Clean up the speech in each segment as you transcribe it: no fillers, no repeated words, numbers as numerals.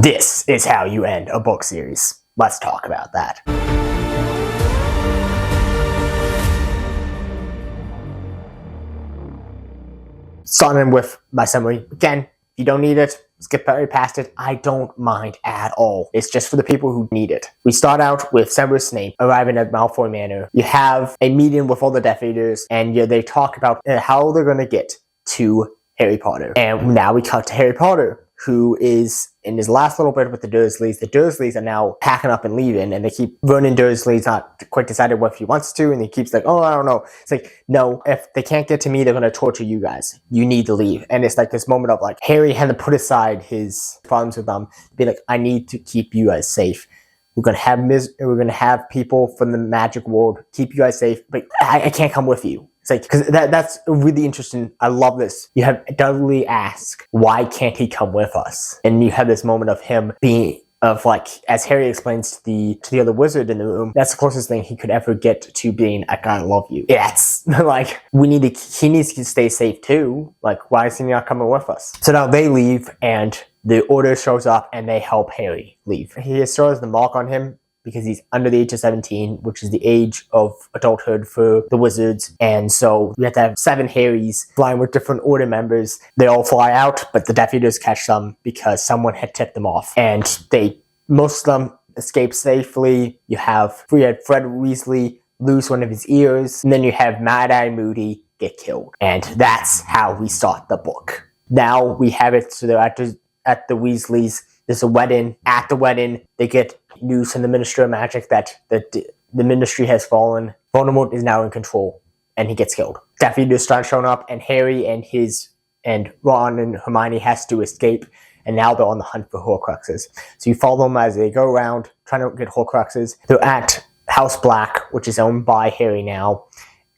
this is how you end a book series. Let's talk about that. Starting with my summary. Again, if you don't need it, skip right past it. I don't mind at all. It's just for the people who need it. We start out with Severus Snape arriving at Malfoy Manor. You have a meeting with all the Death Eaters, and they talk about how they're going to get to Harry Potter. And now we cut to Harry Potter, who is in his last little bit with the Dursleys. The Dursleys are now packing up and leaving, and they keep Vernon Dursley's not quite decided what he wants to, and he keeps like, oh, I don't know. It's like, no, if they can't get to me, they're going to torture you guys. You need to leave. And it's like this moment of like, Harry had to put aside his problems with them, be like, I need to keep you guys safe. We're gonna have people from the magic world keep you guys safe, but I can't come with you. It's like, because that's really interesting. I love this. You have Dudley ask, why can't he come with us? And you have this moment of him being, of like, as Harry explains to the other wizard in the room, that's the closest thing he could ever get to being, I gotta love you. It's like, he needs to stay safe too. Like, why is he not coming with us? So now they leave, and the Order shows up, and they help Harry leave. He still has the mark on him, because he's under the age of 17, which is the age of adulthood for the wizards. And so we have to have 7 Harrys flying with different Order members. They all fly out, but the Death Eaters catch them because someone had tipped them off. And most of them escape safely. You had Fred Weasley lose one of his ears, and then you have Mad-Eye Moody get killed. And that's how we start the book. Now we have it, so they're at the Weasleys. There's a wedding. At the wedding, they get news from the Ministry of Magic that the Ministry has fallen. Voldemort is now in control, and he gets killed. Death Eaters start showing up, and Harry and Ron and Hermione has to escape, and now they're on the hunt for Horcruxes. So you follow them as they go around trying to get Horcruxes. They're at House Black, which is owned by Harry now,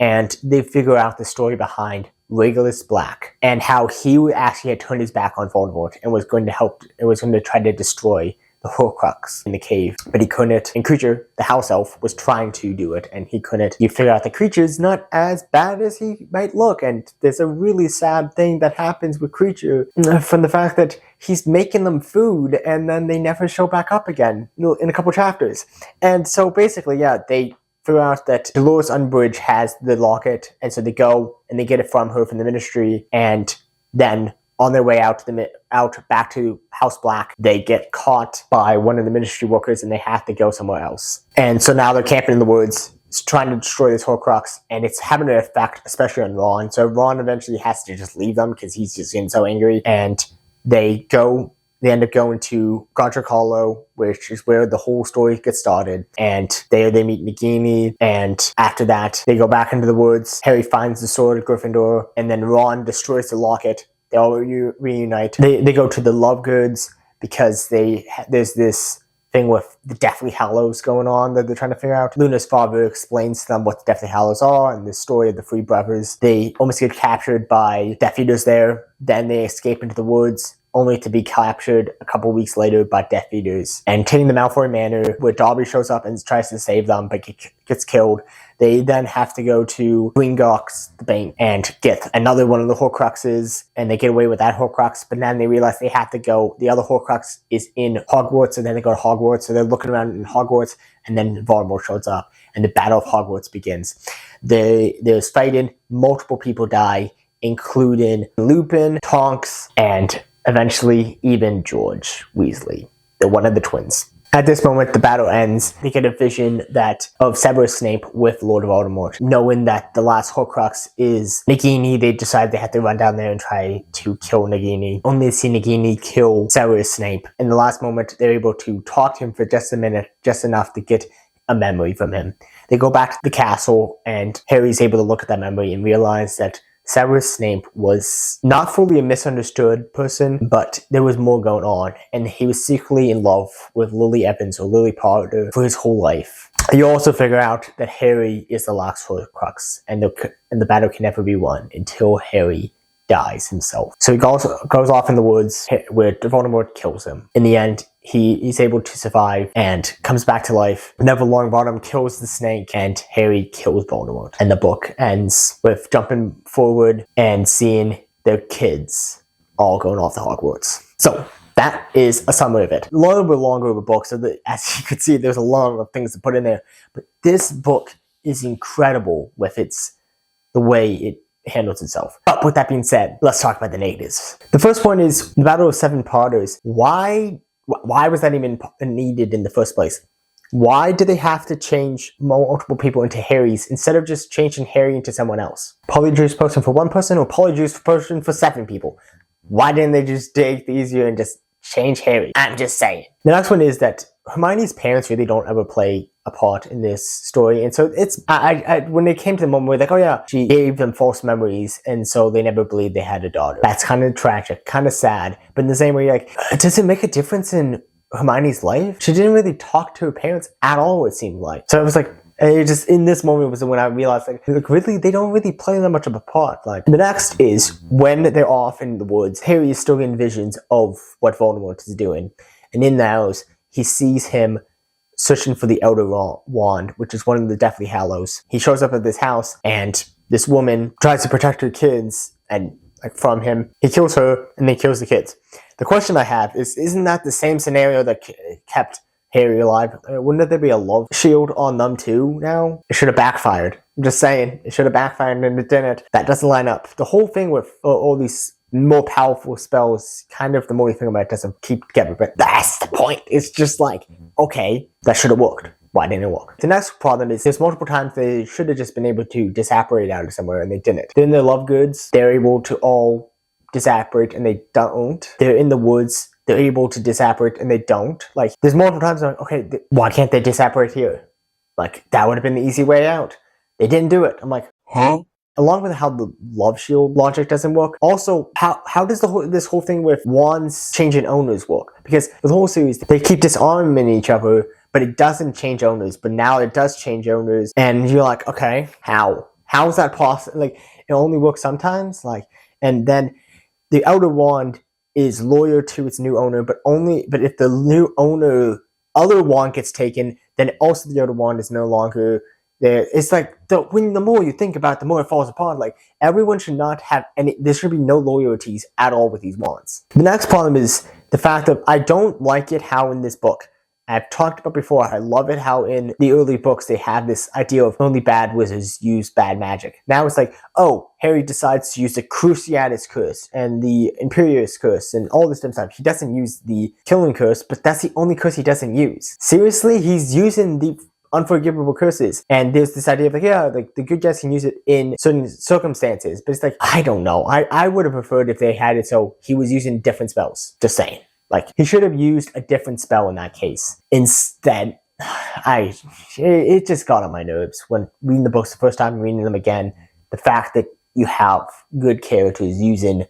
and they figure out the story behind Regulus Black and how he actually had turned his back on Voldemort and was going to try to destroy the Horcrux in the cave, but he couldn't. And Kreacher, the house elf, was trying to do it, and he couldn't. You figure out the Kreacher's not as bad as he might look, and there's a really sad thing that happens with Kreacher from the fact that he's making them food, and then they never show back up again in a couple chapters. And so basically, yeah, they figure out that Dolores Umbridge has the locket, and so they go and they get it from her from the Ministry, and then on their way out back to House Black, they get caught by one of the Ministry workers, and they have to go somewhere else. And so now they're camping in the woods, trying to destroy this Horcrux, and it's having an effect, especially on Ron. So Ron eventually has to just leave them because he's just getting so angry, and they end up going to Godric Hollow, which is where the whole story gets started. And there they meet Nagini, and after that, they go back into the woods. Harry finds the sword at Gryffindor, and then Ron destroys the locket. They all reunite. They go to the Lovegoods because there's this thing with the Deathly Hallows going on that they're trying to figure out. Luna's father explains to them what the Deathly Hallows are and the story of the three brothers. They almost get captured by Death Eaters there. Then they escape into the woods, only to be captured a couple weeks later by Death Eaters and taking the Malfoy Manor, where Dobby shows up and tries to save them but gets killed. They then have to go to Gringotts the Bank and get another one of the Horcruxes, and they get away with that Horcrux, but then they realize they have to go, the other Horcrux is in Hogwarts, and then they go to Hogwarts, so they're looking around in Hogwarts, and then Voldemort shows up, and the Battle of Hogwarts begins. There's fighting, multiple people die, including Lupin, Tonks, and eventually even George Weasley, one of the twins. At this moment, the battle ends. They get a vision of Severus Snape with Lord Voldemort. Knowing that the last Horcrux is Nagini, they decide they have to run down there and try to kill Nagini. Only to see Nagini kill Severus Snape. In the last moment, they're able to talk to him for just a minute, just enough to get a memory from him. They go back to the castle, and Harry's able to look at that memory and realize that Severus Snape was not fully a misunderstood person, but there was more going on, and he was secretly in love with Lily Evans or Lily Potter for his whole life. You also figure out that Harry is the last Horcrux, and the battle can never be won until Harry dies himself. So he goes off in the woods where Voldemort kills him. In the end, he's able to survive and comes back to life. Neville Longbottom kills the snake, and Harry kills Voldemort. And the book ends with jumping forward and seeing their kids all going off to Hogwarts. So That is a summary of it. A little bit longer of a book, so that, as you can see, there's a lot of things to put in there. But this book is incredible with the way it handles itself. But with that being said, let's talk about the negatives. The first point is the Battle of Seven Parters. Why was that even needed in the first place? Why do they have to change multiple people into Harrys instead of just changing Harry into someone else? Polyjuice potion for one person or Polyjuice potion for 7 people? Why didn't they just take the easier and just change Harry? I'm just saying. The next one is that Hermione's parents really don't ever play a part in this story, and so it's when it came to the moment where like, oh yeah, she gave them false memories, and so they never believed they had a daughter. That's kind of tragic, kind of sad, but in the same way, like, does it make a difference in Hermione's life? She didn't really talk to her parents at all, it seemed like. So it was like, it just, in this moment was when I realized, like really, they don't really play that much of a part. Like, the next is when they're off in the woods, Harry is still getting visions of what Voldemort is doing, and in those, he sees him searching for the Elder Wand, which is one of the Deathly Hallows. He shows up at this house, and this woman tries to protect her kids, and like from him, he kills her, and then kills the kids. The question I have is, isn't that the same scenario that kept Harry alive? Wouldn't there be a love shield on them too now? It should have backfired. I'm just saying, it should have backfired and it didn't. That doesn't line up. The whole thing with all these more powerful spells, kind of the more you think about it, doesn't keep together, but that's the point. It's just like, okay, that should have worked. Why didn't it work? The next problem is there's multiple times they should have just been able to disapparate out of somewhere and they didn't. Then the Love Goods, they're able to all disapparate and they don't. They're in the woods, they're able to disapparate and they don't. Like, there's multiple times I'm like, okay, why can't they disapparate here? Like, that would have been the easy way out. They didn't do it. I'm like, huh? Along with how the love shield logic doesn't work. Also, how does this whole thing with wands changing owners work? Because the whole series, they keep disarming each other, but it doesn't change owners. But now it does change owners, and you're like, okay, how? How is that possible? Like, it only works sometimes. Like, and then the Elder Wand is loyal to its new owner, but if the new owner other wand gets taken, then also the Elder Wand is no longer there. It's like, the more you think about it, the more it falls apart. Like, everyone should not have any, there should be no loyalties at all with these wands. The next problem is the fact that I don't like it how in this book, I've talked about before, I love it how in the early books they have this idea of only bad wizards use bad magic. Now it's like, oh, Harry decides to use the Cruciatus Curse and the Imperius Curse and all this different stuff. He doesn't use the Killing Curse, but that's the only curse he doesn't use. Seriously? He's using the Unforgivable curses, and there's this idea of like, yeah, like the good guys can use it in certain circumstances, but it's like, I don't know. I would have preferred if they had it so he was using different spells. Just saying. Like, he should have used a different spell in that case. Instead, it just got on my nerves when reading the books the first time and reading them again. The fact that you have good characters using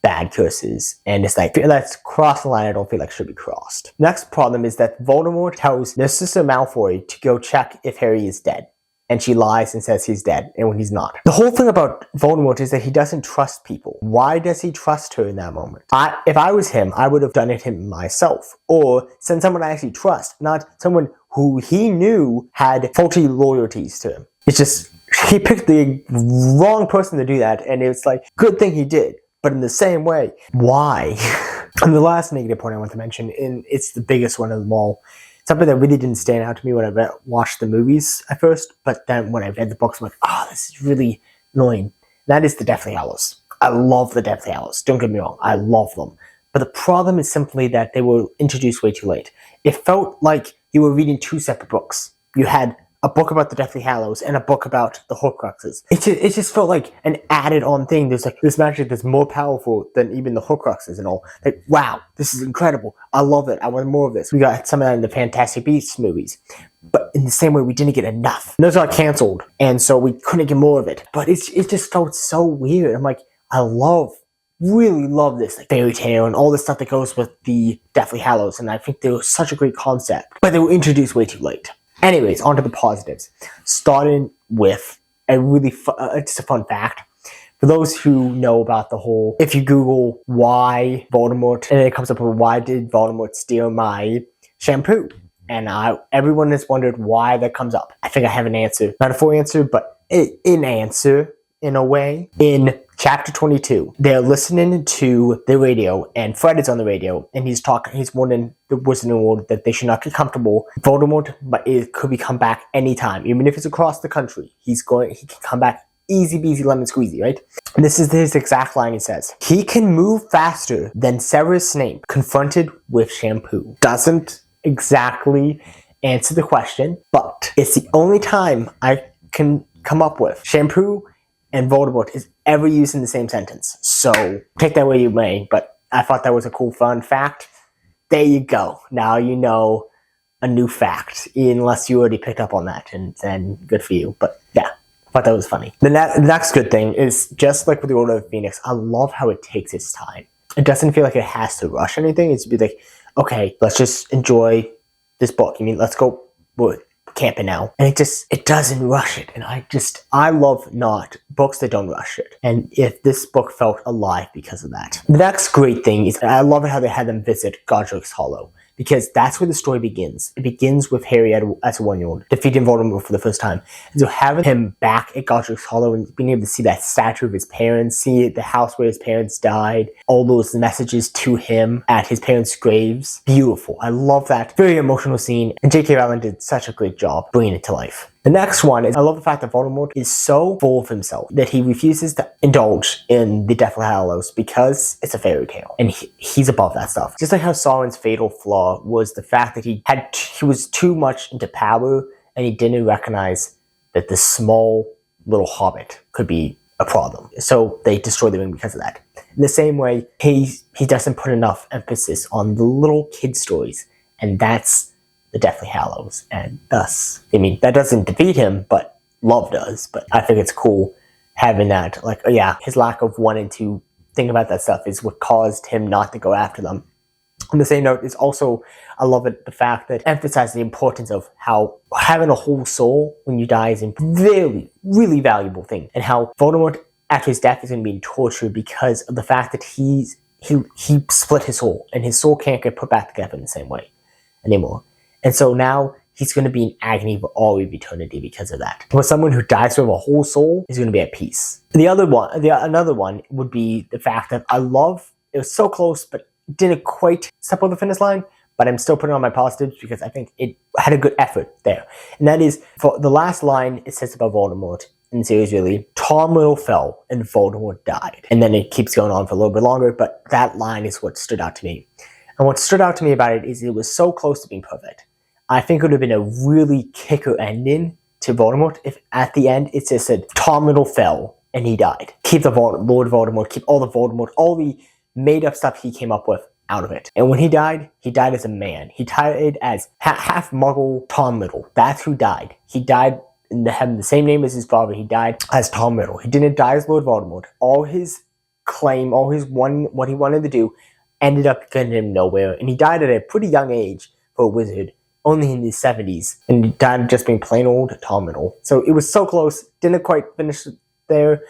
bad curses, and it's like, let's cross the line I don't feel like should be crossed. Next problem is that Voldemort tells Narcissa Malfoy to go check if Harry is dead, and she lies and says he's dead, and when he's not. The whole thing about Voldemort is that he doesn't trust people. Why does he trust her in that moment? If I was him, I would have done it him myself, or send someone I actually trust, not someone who he knew had faulty loyalties to him. It's just, he picked the wrong person to do that, and it's like, good thing he did. But in the same way, why? And the last negative point I want to mention, and it's the biggest one of them all, something that really didn't stand out to me when I watched the movies at first, but then when I read the books, I'm like, oh, this is really annoying. That is the Deathly Hallows. I love the Deathly Hallows. Don't get me wrong, I love them. But the problem is simply that they were introduced way too late. It felt like you were reading 2 separate books. You had a book about the Deathly Hallows and a book about the Horcruxes. It just felt like an added on thing. There's like this magic that's more powerful than even the Horcruxes and all. Like, wow, this is incredible. I love it. I want more of this. We got some of that in the Fantastic Beasts movies. But in the same way, we didn't get enough. Those got canceled, and so we couldn't get more of it. But it just felt so weird. I'm like, I really love this, like fairy tale and all the stuff that goes with the Deathly Hallows, and I think they were such a great concept. But they were introduced way too late. Anyways, on to the positives. Starting with a really just a fun fact. For those who know about the whole, if you Google why Voldemort, and it comes up with why did Voldemort steal my shampoo? And everyone has wondered why that comes up. I think I have an answer. Not a full answer, but an answer in a way. In Chapter 22. They're listening to the radio, and Fred is on the radio, and he's warning the Wizarding World that they should not get comfortable. Voldemort, but it could come back anytime, even if it's across the country. He can come back easy peasy lemon squeezy, right? And this is his exact line. He says, "He can move faster than Severus Snape confronted with Shampoo." Doesn't exactly answer the question, but it's the only time I can come up with Shampoo and Voldemort is ever used in the same sentence. So take that where you may, but I thought that was a cool fun fact. There you go. Now you know a new fact, unless you already picked up on that, and then good for you. But yeah, I thought that was funny. The next good thing is, just like with the Order of the Phoenix, I love how it takes its time. It doesn't feel like it has to rush anything. It's be like, okay, let's just enjoy this book. Let's go camping now. And it doesn't rush it. And I love not books that don't rush it. And if this book felt alive because of that. The next great thing is, I love how they had them visit Godric's Hollow, because that's where the story begins. It begins with Harry as a 1-year-old defeating Voldemort for the first time. And so having him back at Godric's Hollow and being able to see that statue of his parents, see the house where his parents died, all those messages to him at his parents' graves, beautiful. I love that. Very emotional scene, and J.K. Rowling did such a great job bringing it to life. The next one is, I love the fact that Voldemort is so full of himself that he refuses to indulge in the Deathly Hallows because it's a fairy tale, and he's above that stuff. Just like how Sauron's fatal flaw was the fact that he was too much into power, and he didn't recognize that the small little hobbit could be a problem. So they destroyed the ring because of that. In the same way, he doesn't put enough emphasis on the little kid stories, and that's the Deathly Hallows, and thus, that doesn't defeat him, but love does. But I think it's cool having that, his lack of wanting to think about that stuff is what caused him not to go after them. On the same note, is also, I love it, the fact that emphasizes the importance of how having a whole soul when you die is a very, really valuable thing, and how Voldemort, after his death, is going to be tortured because of the fact that he split his soul, and his soul can't get put back together in the same way anymore. And so now he's going to be in agony for all of eternity because of that. For someone who dies with a whole soul is going to be at peace. Another one would be the fact that I love, it was so close, but didn't quite step over the finish line, but I'm still putting on my positives because I think it had a good effort there. And that is, for the last line, it says about Voldemort in the series, really, Tom Riddle fell and Voldemort died. And then it keeps going on for a little bit longer, but that line is what stood out to me. And what stood out to me about it is it was so close to being perfect. I think it would have been a really kicker ending to Voldemort if at the end it just said, Tom Riddle fell and he died. Keep the Lord Voldemort, keep all the made up stuff he came up with out of it. And when he died as a man. He died as half Muggle Tom Riddle. That's who died. He died having the same name as his father. He died as Tom Riddle. He didn't die as Lord Voldemort. All his claim, what he wanted to do, ended up getting him nowhere. And he died at a pretty young age for a wizard, only in his 70s, and he died of just being plain old Tom Riddle. So it was so close, didn't quite finish there,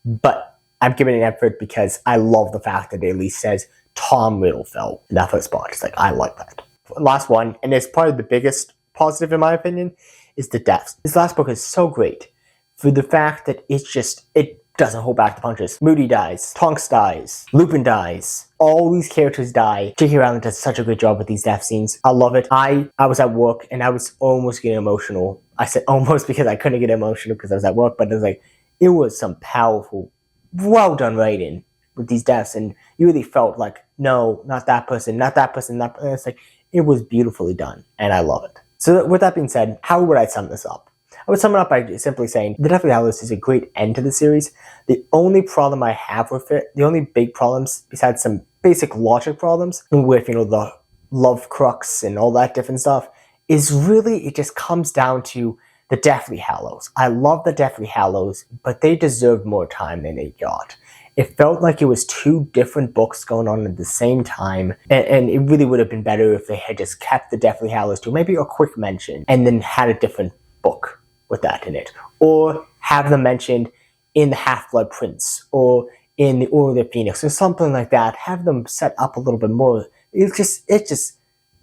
but I'm giving it an effort because I love the fact that it at least says Tom Riddle fell in that first spot. It's I like that. Last one, and it's probably the biggest positive in my opinion, is the deaths. This last book is so great for the fact that it doesn't hold back the punches. Moody dies, Tonks dies, Lupin dies, all these characters die. J.K. Rowling does such a great job with these death scenes. I love it. I was at work and I was almost getting emotional. I said almost because I couldn't get emotional because I was at work, but it was some powerful, well done writing with these deaths, and you really felt no, not that person, not that person, not. It's it was beautifully done, and I love it. So with that being said, how would I sum this up? I would sum it up by simply saying The Deathly Hallows is a great end to the series. The only problem I have with it, the only big problems, besides some basic logic problems, with, the love crux and all that different stuff, is really, it just comes down to the Deathly Hallows. I love the Deathly Hallows, but they deserved more time than they got. It felt like it was two different books going on at the same time, and it really would have been better if they had just kept the Deathly Hallows to maybe a quick mention, and then had a different book with that in it, or have them mentioned in the Half-Blood Prince, or in the Order of the Phoenix, or something like that. Have them set up a little bit more. It's just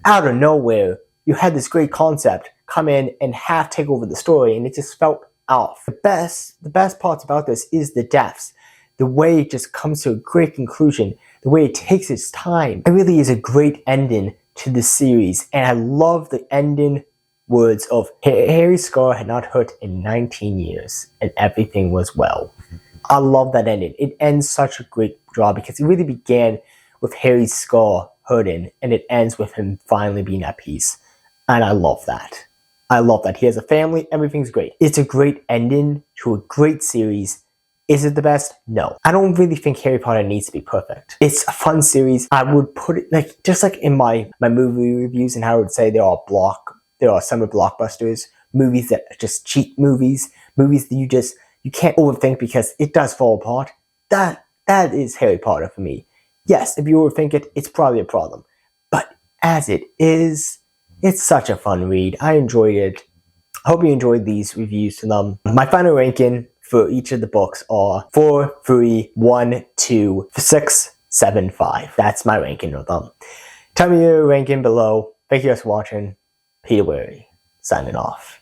out of nowhere, you had this great concept come in and half take over the story, and it just felt off. The best parts about this is the deaths. the way it just comes to a great conclusion, the way it takes its time. It really is a great ending to the series, and I love the ending words of Harry's scar had not hurt in 19 years, and everything was well. I love that ending. It ends such a great job because it really began with Harry's scar hurting, and it ends with him finally being at peace. And I love that. I love that. He has a family, everything's great. It's a great ending to a great series. Is it the best? No. I don't really think Harry Potter needs to be perfect. It's a fun series. I would put it just like in my movie reviews, and how I would say there are summer blockbusters, movies that are just cheap movies that you can't overthink because it does fall apart. That is Harry Potter for me. Yes, if you overthink it, it's probably a problem. But as it is, it's such a fun read. I enjoyed it. I hope you enjoyed these reviews to them. My final ranking for each of the books are 4, 3, 1, 2, 6, 7, 5. That's my ranking of them. Tell me your ranking below. Thank you guys for watching. Peter Wary, signing off.